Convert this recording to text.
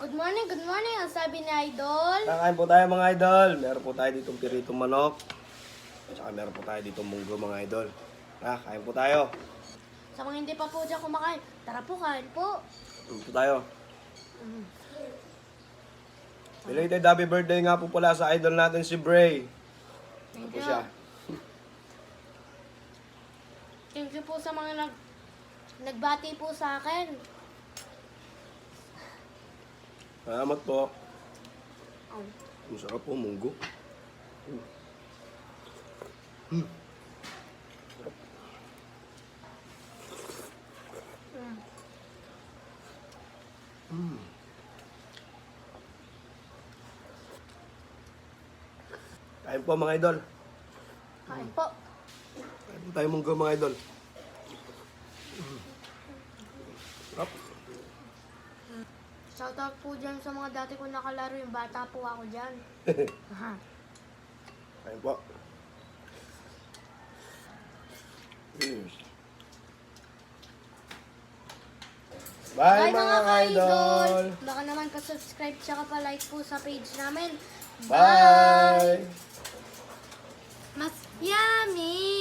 Good morning. Ang sabi ni Idol. Kakain po tayo mga idol. Meron po tayo ditong piritong manok. At saka meron po tayo ditong munggo mga idol. Kain po tayo. Sa mga hindi pa po dyan kumakain, tara po, kain po. Kain po tayo. Belated happy birthday nga po pala sa idol natin si Bray. Thank Ito you. siya. Thank you po sa mga nagbati po sa akin. Salamat po. Oh. Ang sarap po, munggo. Kain po mga idol. Kain po. Kain po tayo munggo mga idol. Sarap. Shoutout po dyan sa mga dati ko nakalaro, yung bata po ako dyan. Aha. Kain po. Bye, mga idol! Baka naman pa-subscribe tsaka pa-like po sa page namin. Bye! Mas yummy!